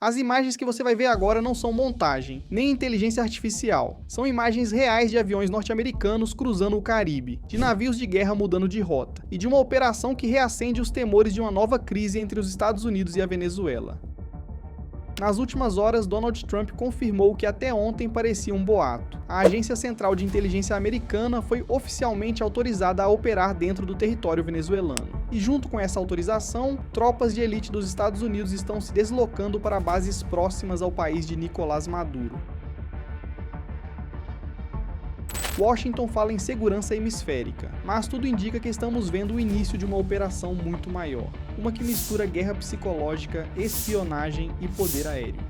As imagens que você vai ver agora não são montagem, nem inteligência artificial. São imagens reais de aviões norte-americanos cruzando o Caribe, de navios de guerra mudando de rota, e de uma operação que reacende os temores de uma nova crise entre os Estados Unidos e a Venezuela. Nas últimas horas, Donald Trump confirmou o que até ontem parecia um boato. A Agência Central de Inteligência Americana foi oficialmente autorizada a operar dentro do território venezuelano. E junto com essa autorização, tropas de elite dos Estados Unidos estão se deslocando para bases próximas ao país de Nicolás Maduro. Washington fala em segurança hemisférica, mas tudo indica que estamos vendo o início de uma operação muito maior, uma que mistura guerra psicológica, espionagem e poder aéreo.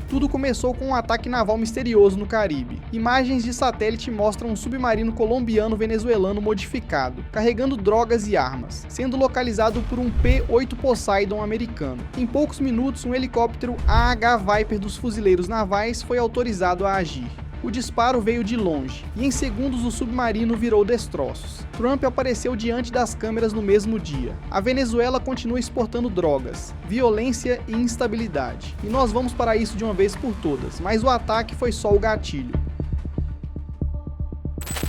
Tudo começou com um ataque naval misterioso no Caribe. Imagens de satélite mostram um submarino colombiano-venezuelano modificado, carregando drogas e armas, sendo localizado por um P-8 Poseidon americano. Em poucos minutos, um helicóptero AH Viper dos fuzileiros navais foi autorizado a agir. O disparo veio de longe, e em segundos o submarino virou destroços. Trump apareceu diante das câmeras no mesmo dia. A Venezuela continua exportando drogas, violência e instabilidade. E nós vamos para isso de uma vez por todas, mas o ataque foi só o gatilho.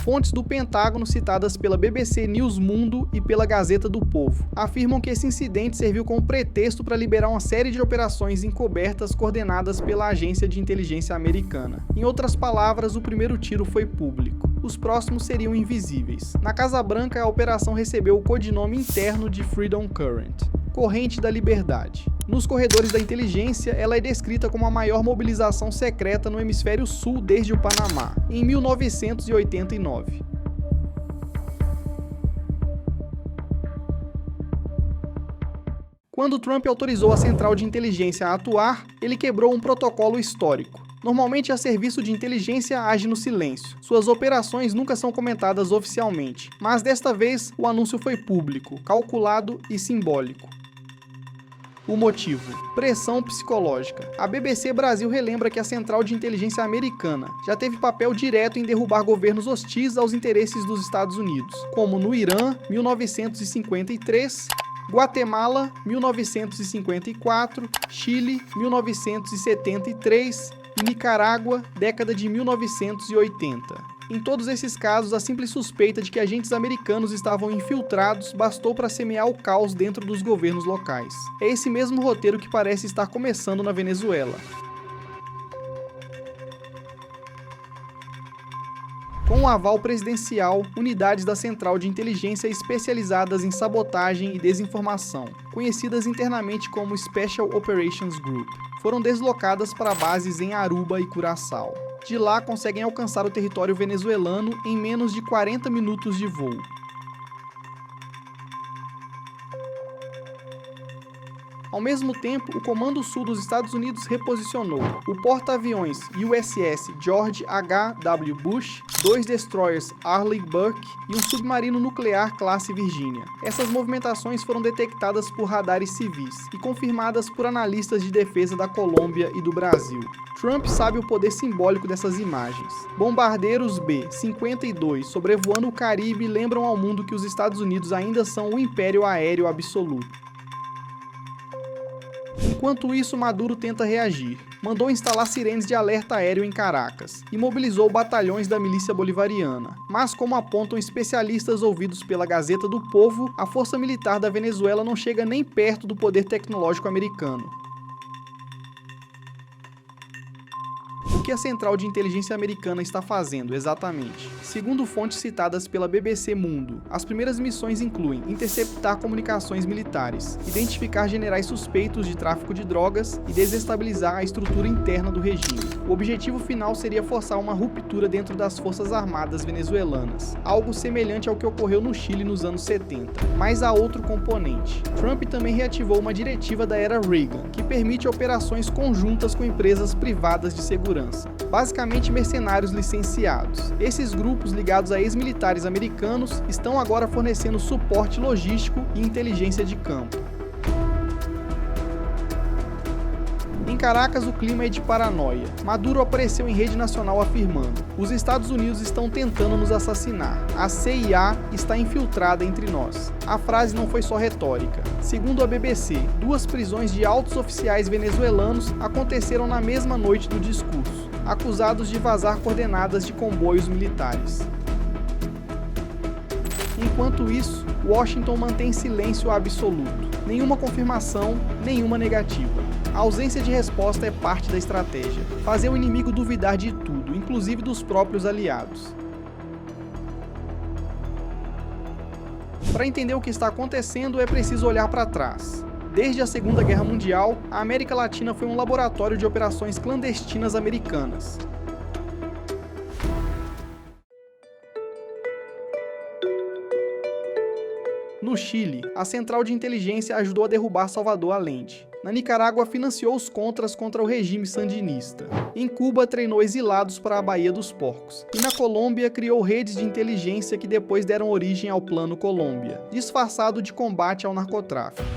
Fontes do Pentágono citadas pela BBC News Mundo e pela Gazeta do Povo afirmam que esse incidente serviu como pretexto para liberar uma série de operações encobertas coordenadas pela Agência de Inteligência Americana. Em outras palavras, o primeiro tiro foi público. Os próximos seriam invisíveis. Na Casa Branca, a operação recebeu o codinome interno de Freedom Current, Corrente da Liberdade. Nos corredores da inteligência, ela é descrita como a maior mobilização secreta no hemisfério sul desde o Panamá, em 1989. Quando Trump autorizou a Central de Inteligência a atuar, ele quebrou um protocolo histórico. Normalmente, a serviço de inteligência age no silêncio. Suas operações nunca são comentadas oficialmente, mas desta vez o anúncio foi público, calculado e simbólico. O motivo: pressão psicológica. A BBC Brasil relembra que a Central de Inteligência Americana já teve papel direto em derrubar governos hostis aos interesses dos Estados Unidos, como no Irã, 1953, Guatemala, 1954, Chile, 1973 e Nicarágua, década de 1980. Em todos esses casos, a simples suspeita de que agentes americanos estavam infiltrados bastou para semear o caos dentro dos governos locais. É esse mesmo roteiro que parece estar começando na Venezuela. Com o aval presidencial, unidades da Central de Inteligência especializadas em sabotagem e desinformação, conhecidas internamente como Special Operations Group, foram deslocadas para bases em Aruba e Curaçao. De lá, conseguem alcançar o território venezuelano em menos de 40 minutos de voo. Ao mesmo tempo, o Comando Sul dos Estados Unidos reposicionou o porta-aviões USS George H.W. Bush, 2 destroyers Arleigh Burke e um submarino nuclear classe Virginia. Essas movimentações foram detectadas por radares civis e confirmadas por analistas de defesa da Colômbia e do Brasil. Trump sabe o poder simbólico dessas imagens. Bombardeiros B-52 sobrevoando o Caribe lembram ao mundo que os Estados Unidos ainda são o império aéreo absoluto. Enquanto isso, Maduro tenta reagir. Mandou instalar sirenes de alerta aéreo em Caracas e mobilizou batalhões da milícia bolivariana. Mas, como apontam especialistas ouvidos pela Gazeta do Povo, a força militar da Venezuela não chega nem perto do poder tecnológico americano. O que a Central de Inteligência Americana está fazendo exatamente? Segundo fontes citadas pela BBC Mundo, as primeiras missões incluem interceptar comunicações militares, identificar generais suspeitos de tráfico de drogas e desestabilizar a estrutura interna do regime. O objetivo final seria forçar uma ruptura dentro das Forças Armadas venezuelanas, algo semelhante ao que ocorreu no Chile nos anos 70. Mas há outro componente. Trump também reativou uma diretiva da era Reagan, que permite operações conjuntas com empresas privadas de segurança. Basicamente mercenários licenciados. Esses grupos ligados a ex-militares americanos estão agora fornecendo suporte logístico e inteligência de campo. Em Caracas, o clima é de paranoia. Maduro apareceu em rede nacional afirmando: os Estados Unidos estão tentando nos assassinar. A CIA está infiltrada entre nós. A frase não foi só retórica. Segundo a BBC, 2 prisões de altos oficiais venezuelanos aconteceram na mesma noite do discurso, acusados de vazar coordenadas de comboios militares. Enquanto isso, Washington mantém silêncio absoluto. Nenhuma confirmação, nenhuma negativa. A ausência de resposta é parte da estratégia. Fazer o inimigo duvidar de tudo, inclusive dos próprios aliados. Para entender o que está acontecendo, é preciso olhar para trás. Desde a Segunda Guerra Mundial, a América Latina foi um laboratório de operações clandestinas americanas. No Chile, a Central de Inteligência ajudou a derrubar Salvador Allende. Na Nicarágua, financiou os contras contra o regime sandinista. Em Cuba, treinou exilados para a Baía dos Porcos. E na Colômbia, criou redes de inteligência que depois deram origem ao Plano Colômbia, disfarçado de combate ao narcotráfico.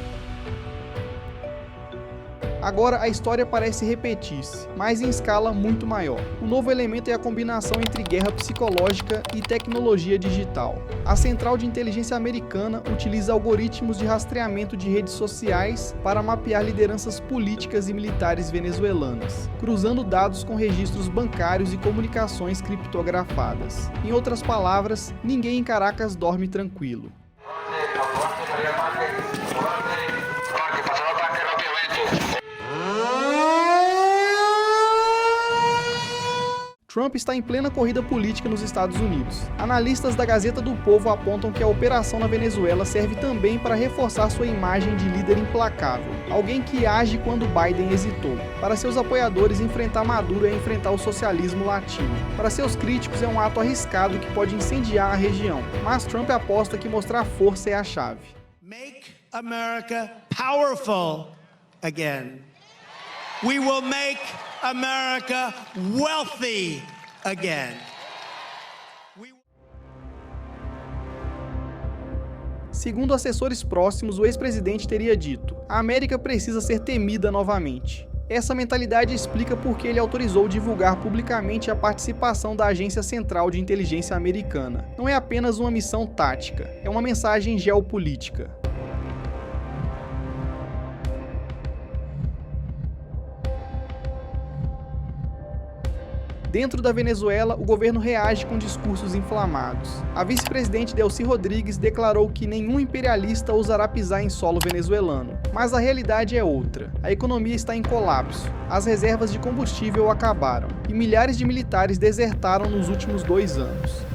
Agora a história parece repetir-se, mas em escala muito maior. O novo elemento é a combinação entre guerra psicológica e tecnologia digital. A Central de Inteligência Americana utiliza algoritmos de rastreamento de redes sociais para mapear lideranças políticas e militares venezuelanas, cruzando dados com registros bancários e comunicações criptografadas. Em outras palavras, ninguém em Caracas dorme tranquilo. Trump está em plena corrida política nos Estados Unidos. Analistas da Gazeta do Povo apontam que a operação na Venezuela serve também para reforçar sua imagem de líder implacável, alguém que age quando Biden hesitou. Para seus apoiadores, enfrentar Maduro é enfrentar o socialismo latino. Para seus críticos, é um ato arriscado que pode incendiar a região, mas Trump aposta que mostrar força é a chave. Make America powerful again. We will make America wealthy again. Segundo assessores próximos, o ex-presidente teria dito: a América precisa ser temida novamente. Essa mentalidade explica por que ele autorizou divulgar publicamente a participação da Agência Central de Inteligência Americana. Não é apenas uma missão tática, é uma mensagem geopolítica. Dentro da Venezuela, o governo reage com discursos inflamados. A vice-presidente Delcy Rodrigues declarou que nenhum imperialista ousará pisar em solo venezuelano. Mas a realidade é outra. A economia está em colapso, as reservas de combustível acabaram, e milhares de militares desertaram nos últimos 2 anos.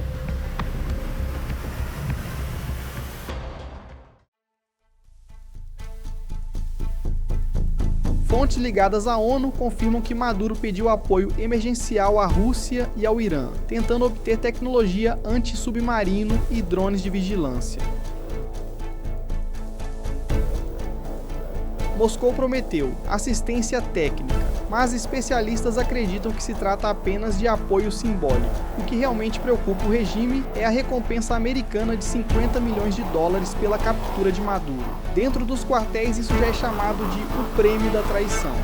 Fontes ligadas à ONU confirmam que Maduro pediu apoio emergencial à Rússia e ao Irã, tentando obter tecnologia anti-submarino e drones de vigilância. Moscou prometeu assistência técnica, mas especialistas acreditam que se trata apenas de apoio simbólico. O que realmente preocupa o regime é a recompensa americana de $50 milhões pela captura de Maduro. Dentro dos quartéis, isso já é chamado de o prêmio da traição.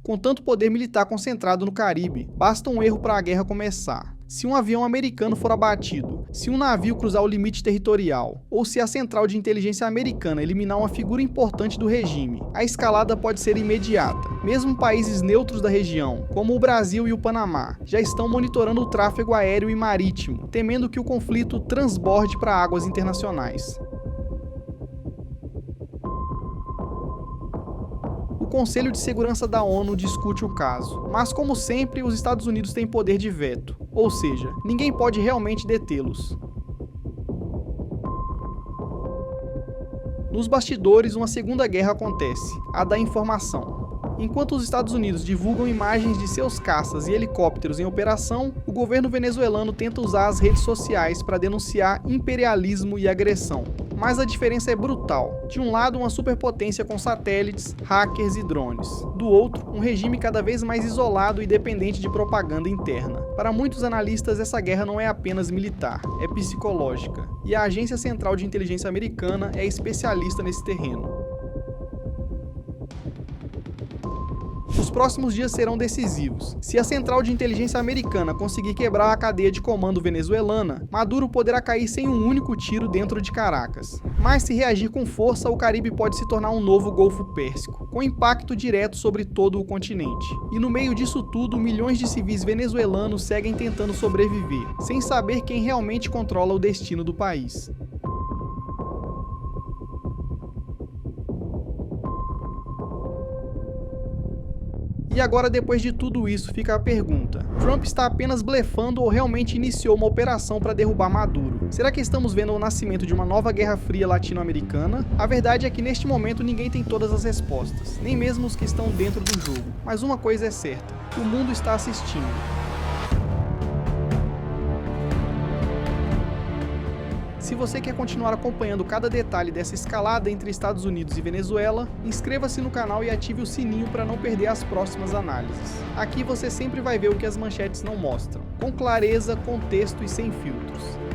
Com tanto poder militar concentrado no Caribe, basta um erro para a guerra começar. Se um avião americano for abatido, se um navio cruzar o limite territorial, ou se a Central de Inteligência Americana eliminar uma figura importante do regime, a escalada pode ser imediata. Mesmo países neutros da região, como o Brasil e o Panamá, já estão monitorando o tráfego aéreo e marítimo, temendo que o conflito transborde para águas internacionais. O Conselho de Segurança da ONU discute o caso, mas como sempre, os Estados Unidos têm poder de veto, ou seja, ninguém pode realmente detê-los. Nos bastidores, uma segunda guerra acontece, a da informação. Enquanto os Estados Unidos divulgam imagens de seus caças e helicópteros em operação, o governo venezuelano tenta usar as redes sociais para denunciar imperialismo e agressão. Mas a diferença é brutal. De um lado, uma superpotência com satélites, hackers e drones. Do outro, um regime cada vez mais isolado e dependente de propaganda interna. Para muitos analistas, essa guerra não é apenas militar, é psicológica. E a Agência Central de Inteligência Americana é especialista nesse terreno. Os próximos dias serão decisivos. Se a central de inteligência americana conseguir quebrar a cadeia de comando venezuelana, Maduro poderá cair sem um único tiro dentro de Caracas. Mas se reagir com força, o Caribe pode se tornar um novo Golfo Pérsico, com impacto direto sobre todo o continente. E no meio disso tudo, milhões de civis venezuelanos seguem tentando sobreviver, sem saber quem realmente controla o destino do país. E agora, depois de tudo isso, fica a pergunta: Trump está apenas blefando ou realmente iniciou uma operação para derrubar Maduro? Será que estamos vendo o nascimento de uma nova Guerra Fria latino-americana? A verdade é que neste momento ninguém tem todas as respostas, nem mesmo os que estão dentro do jogo. Mas uma coisa é certa: o mundo está assistindo. Se você quer continuar acompanhando cada detalhe dessa escalada entre Estados Unidos e Venezuela, inscreva-se no canal e ative o sininho para não perder as próximas análises. Aqui você sempre vai ver o que as manchetes não mostram, com clareza, contexto e sem filtros.